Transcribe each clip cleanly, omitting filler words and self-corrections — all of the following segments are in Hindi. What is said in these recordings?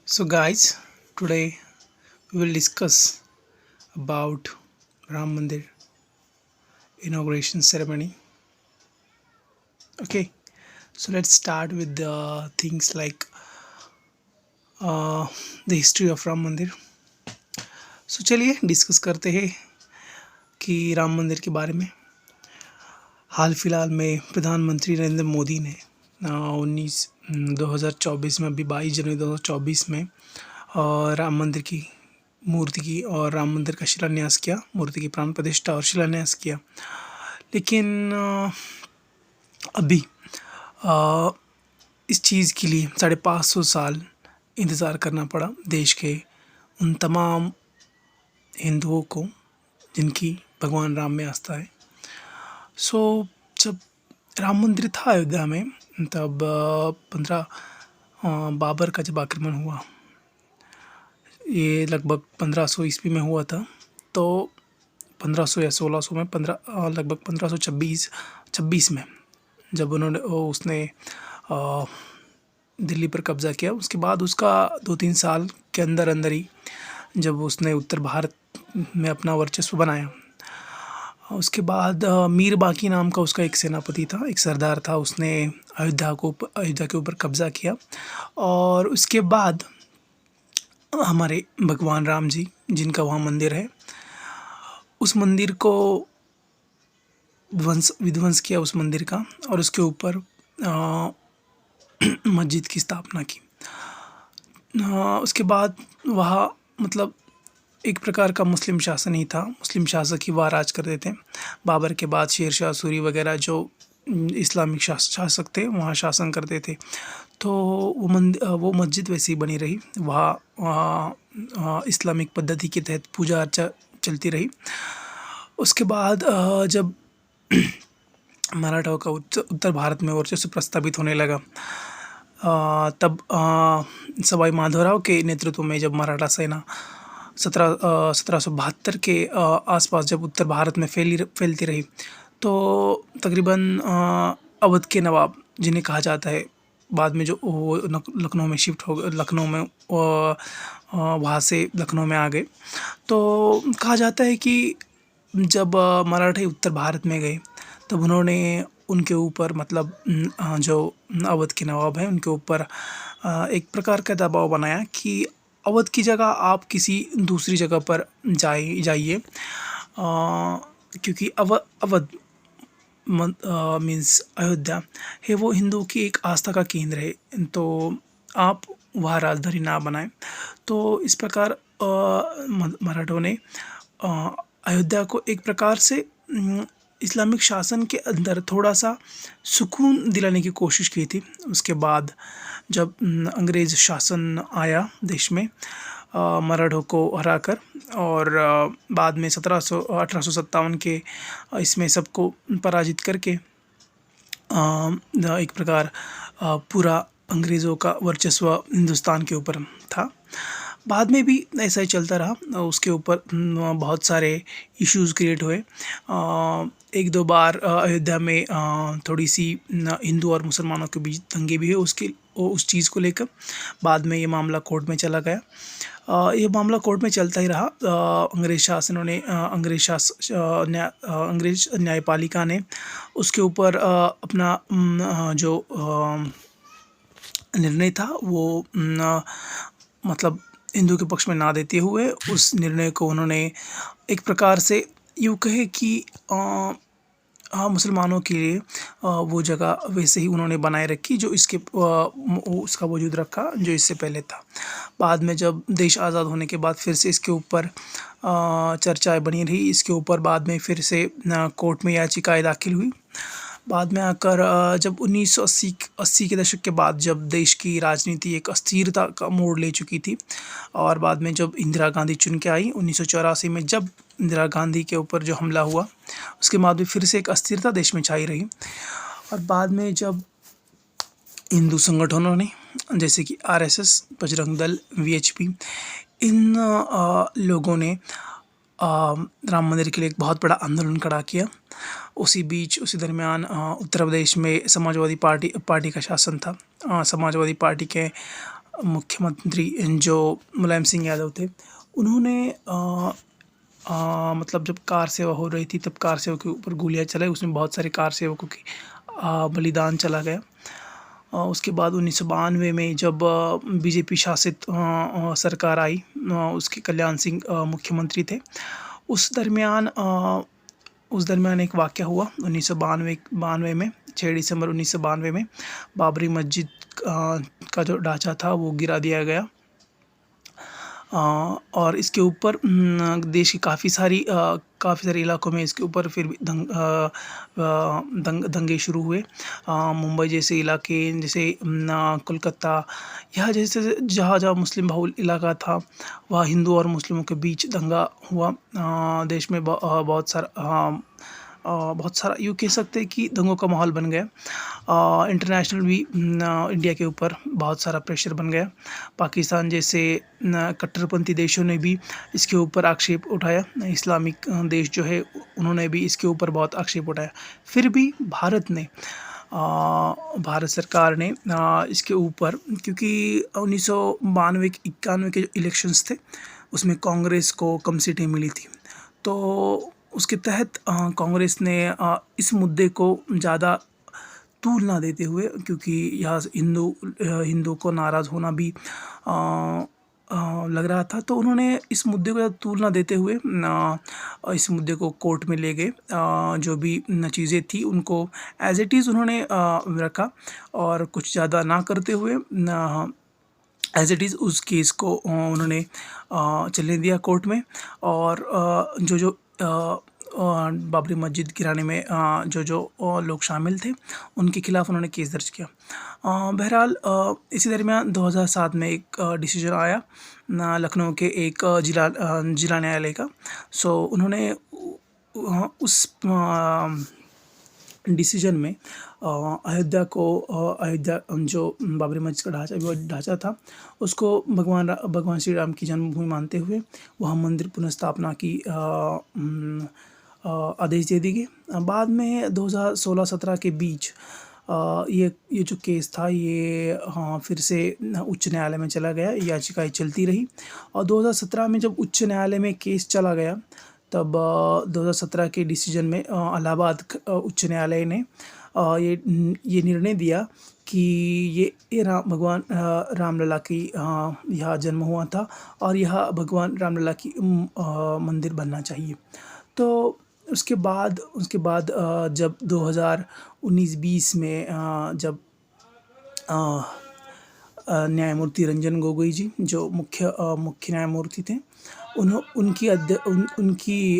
So, guys, today we will discuss about Ram Mandir inauguration ceremony. Okay, so let's start with the things like uh, the history of Ram Mandir. So, चलिए डिस्कस करते हैं कि राम मंदिर के बारे में। हाल फिलहाल में प्रधानमंत्री नरेंद्र मोदी ने 2024 में, अभी 22 जनवरी 2024 में राम मंदिर की मूर्ति की और राम मंदिर का शिलान्यास किया, मूर्ति की प्राण प्रतिष्ठा और शिलान्यास किया। लेकिन अभी इस चीज़ के लिए 550 साल इंतज़ार करना पड़ा देश के उन तमाम हिंदुओं को जिनकी भगवान राम में आस्था है। सो जब राम मंदिर था अयोध्या में, तब 15 बाबर का जब आक्रमण हुआ, ये लगभग 1500 ईस्वी में हुआ था। तो 1500 या 1600 में लगभग 1526 में जब उसने दिल्ली पर कब्ज़ा किया, उसके बाद उसका 2-3 साल के अंदर अंदर ही जब उसने उत्तर भारत में अपना वर्चस्व बनाया, उसके बाद मीर बाकी नाम का उसका एक सेनापति था, एक सरदार था, उसने अयोध्या के ऊपर कब्ज़ा किया। और उसके बाद हमारे भगवान राम जी जिनका वहाँ मंदिर है, उस मंदिर को विध्वंस किया उस मंदिर का, और उसके ऊपर मस्जिद की स्थापना की। उसके बाद वहाँ मतलब एक प्रकार का मुस्लिम शासन ही था, मुस्लिम शासक ही वहाँ राज करते थे। बाबर के बाद शेरशाह सूरी वगैरह जो इस्लामिक शासक थे वहाँ शासन करते थे। तो वो मस्जिद वैसी ही बनी रही, वहाँ इस्लामिक पद्धति के तहत पूजा अर्चा चलती रही। उसके बाद जब मराठाओं का उत्तर भारत में वर्चस्व प्रस्तावित होने लगा, तब सवाई माधवराव के नेतृत्व में जब मराठा सेना 1772 के आसपास जब उत्तर भारत में फैलती रही, तो तकरीबन अवध के नवाब जिन्हें कहा जाता है, बाद में जो वो लखनऊ में शिफ्ट हो गए, लखनऊ में वहाँ से लखनऊ में आ गए। तो कहा जाता है कि जब मराठे उत्तर भारत में गए, तब उन्होंने उनके ऊपर मतलब जो अवध के नवाब हैं उनके ऊपर एक प्रकार का दबाव बनाया कि अवध की जगह आप किसी दूसरी जगह पर जाइए, क्योंकि अवध मीन्स अयोध्या है, वो हिंदुओं की एक आस्था का केंद्र है, तो आप वहाँ राजधानी ना बनाएं। तो इस प्रकार मराठों ने अयोध्या को एक प्रकार से इस्लामिक शासन के अंदर थोड़ा सा सुकून दिलाने की कोशिश की थी। उसके बाद जब अंग्रेज़ शासन आया देश में मराठों को हराकर, और बाद में 1857 के इसमें सबको पराजित करके एक प्रकार पूरा अंग्रेज़ों का वर्चस्व हिंदुस्तान के ऊपर था। बाद में भी ऐसा ही चलता रहा, उसके ऊपर बहुत सारे इश्यूज़ क्रिएट हुए। 1-2 बार अयोध्या में थोड़ी सी हिंदू और मुसलमानों के बीच दंगे भी हुए उस चीज़ को लेकर। बाद में ये मामला कोर्ट में चला गया। ये मामला कोर्ट में चलता ही रहा। अंग्रेज न्यायपालिका ने उसके ऊपर अपना जो निर्णय था वो मतलब हिंदू के पक्ष में ना देते हुए उस निर्णय को उन्होंने एक प्रकार से यूँ कहे कि मुसलमानों के लिए वो जगह वैसे ही उन्होंने बनाए रखी जो उसका वजूद रखा जो इससे पहले था। बाद में जब देश आज़ाद होने के बाद फिर से इसके ऊपर चर्चाएं बनी रही, इसके ऊपर बाद में फिर से कोर्ट में याचिकाएं दाखिल हुई। बाद में आकर जब 1980 के दशक के बाद जब देश की राजनीति एक अस्थिरता का मोड़ ले चुकी थी, और बाद में जब इंदिरा गांधी चुन के आई 1984 में, जब इंदिरा गांधी के ऊपर जो हमला हुआ, उसके बाद भी फिर से एक अस्थिरता देश में छाई रही। और बाद में जब हिंदू संगठनों ने जैसे कि आरएसएस, बजरंग दल, वीएचपी, इन लोगों ने राम मंदिर के लिए एक बहुत बड़ा आंदोलन खड़ा किया। उसी दरमियान उत्तर प्रदेश में समाजवादी पार्टी का शासन था। समाजवादी पार्टी के मुख्यमंत्री जो मुलायम सिंह यादव थे, उन्होंने मतलब जब कार सेवा हो रही थी तब कार सेवक के ऊपर गोलियाँ चलाई, उसमें बहुत सारे कार सेवकों की बलिदान चला गया। उसके बाद 1992 में जब बीजेपी शासित सरकार आई, उसके कल्याण सिंह मुख्यमंत्री थे। उस दरमियान एक वाक़या हुआ 1992 में, 6 दिसंबर 1992 में बाबरी मस्जिद का जो ढांचा था वो गिरा दिया गया। और इसके ऊपर देश की काफ़ी सारे इलाकों में इसके ऊपर फिर भी दंगे शुरू हुए। मुंबई जैसे इलाके, जैसे कोलकाता, यहाँ जैसे जहाँ मुस्लिम बहुल इलाका था, वहाँ हिंदू और मुस्लिमों के बीच दंगा हुआ। देश में बहुत सारा यूँ कह सकते हैं कि दंगों का माहौल बन गया। इंटरनेशनल भी इंडिया के ऊपर बहुत सारा प्रेशर बन गया। पाकिस्तान जैसे कट्टरपंथी देशों ने भी इसके ऊपर आक्षेप उठाया। इस्लामिक देश जो है उन्होंने भी इसके ऊपर बहुत आक्षेप उठाया। फिर भी भारत सरकार ने इसके ऊपर, क्योंकि 1992-91 के जो इलेक्शंस थे उसमें कांग्रेस को कम सीटें मिली थी, तो उसके तहत कांग्रेस ने इस मुद्दे को ज़्यादा तूल ना देते हुए, क्योंकि यहाँ हिंदू को नाराज़ होना भी लग रहा था, तो उन्होंने इस मुद्दे को तूल ना देते हुए इस मुद्दे को कोर्ट में ले गए। जो भी चीज़ें थी उनको एज इट इज़ उन्होंने रखा, और कुछ ज़्यादा ना करते हुए एज इट इज़ उस केस को उन्होंने चलने दिया कोर्ट में। और जो बाबरी मस्जिद गिराने में जो लोग शामिल थे उनके खिलाफ़ उन्होंने केस दर्ज किया। बहरहाल इसी दरमियान 2007 में एक डिसीजन आया लखनऊ के एक जिला न्यायालय का। सो उन्होंने उस डिसीजन में अयोध्या जो बाबरी मस्जिद का ढांचा था उसको भगवान श्री राम की जन्मभूमि मानते हुए वहाँ मंदिर पुनर्स्थापना की आदेश दे दी गई। बाद में 2016-17 के बीच ये जो केस था ये फिर से उच्च न्यायालय में चला गया, याचिकाएं चलती रही। और 2017 में जब उच्च न्यायालय में केस चला गया तब 2017 के डिसीजन में इलाहाबाद उच्च न्यायालय ने ये निर्णय दिया कि ये भगवान रामलला की यहाँ जन्म हुआ था और यह भगवान रामलला की मंदिर बनना चाहिए। तो उसके बाद जब 2019-20 में जब न्यायमूर्ति रंजन गोगोई जी जो मुख्य न्यायमूर्ति थे, उनकी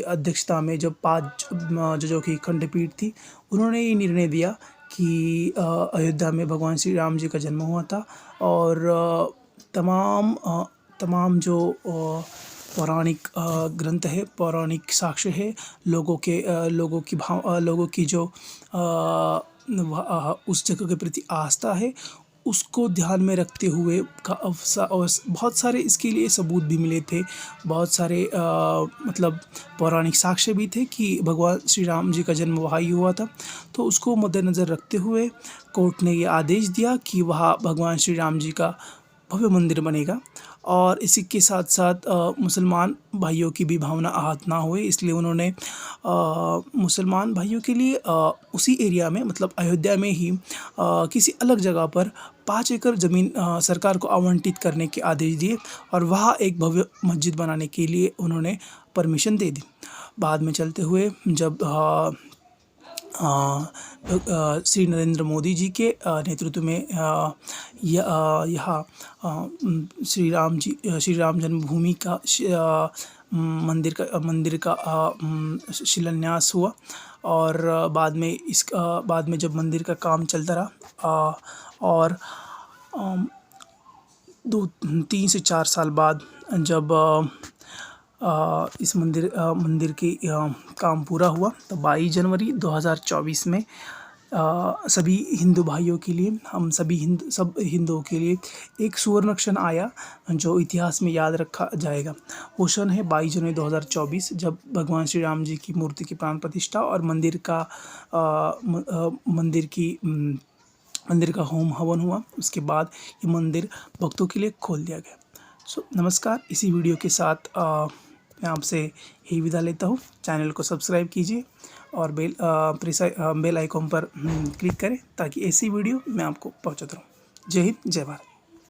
अध्यक्षता में जब 5 जजों की खंडपीठ थी, उन्होंने ये निर्णय दिया कि अयोध्या में भगवान श्री राम जी का जन्म हुआ था। और तमाम जो पौराणिक ग्रंथ है, पौराणिक साक्ष्य है, लोगों की जो उस जगह के प्रति आस्था है, उसको ध्यान में रखते हुए बहुत सारे इसके लिए सबूत भी मिले थे। बहुत सारे मतलब पौराणिक साक्ष्य भी थे कि भगवान श्री राम जी का जन्म वहाँ ही हुआ था। तो उसको मद्देनज़र रखते हुए कोर्ट ने ये आदेश दिया कि वहाँ भगवान श्री राम जी का भव्य मंदिर बनेगा। और इसी के साथ साथ मुसलमान भाइयों की भी भावना आहत ना हुए, इसलिए उन्होंने मुसलमान भाइयों के लिए उसी एरिया में, मतलब अयोध्या में ही किसी अलग जगह पर 5 एकड़ ज़मीन सरकार को आवंटित करने के आदेश दिए और वहाँ एक भव्य मस्जिद बनाने के लिए उन्होंने परमिशन दे दी। बाद में चलते हुए जब श्री नरेंद्र मोदी जी के नेतृत्व में यहाँ श्री राम जन्मभूमि का मंदिर का शिलान्यास हुआ। और बाद में जब मंदिर का काम चलता रहा और 3 से 4 साल बाद जब इस मंदिर की काम पूरा हुआ तो 22 जनवरी 2024 में सभी हिंदू भाइयों के लिए, सब हिंदुओं के लिए एक सुवर्ण क्षण आया जो इतिहास में याद रखा जाएगा। वो क्षण है 22 जनवरी 2024, जब भगवान श्री राम जी की मूर्ति की प्राण प्रतिष्ठा और मंदिर की मंदिर का होम हवन हुआ। उसके बाद ये मंदिर भक्तों के लिए खोल दिया गया। नमस्कार, इसी वीडियो के साथ मैं आपसे यही विदा लेता हूँ। चैनल को सब्सक्राइब कीजिए और बेल आइकॉन पर क्लिक करें ताकि ऐसी वीडियो मैं आपको पहुँचाता रहूँ। जय हिंद, जय भारत।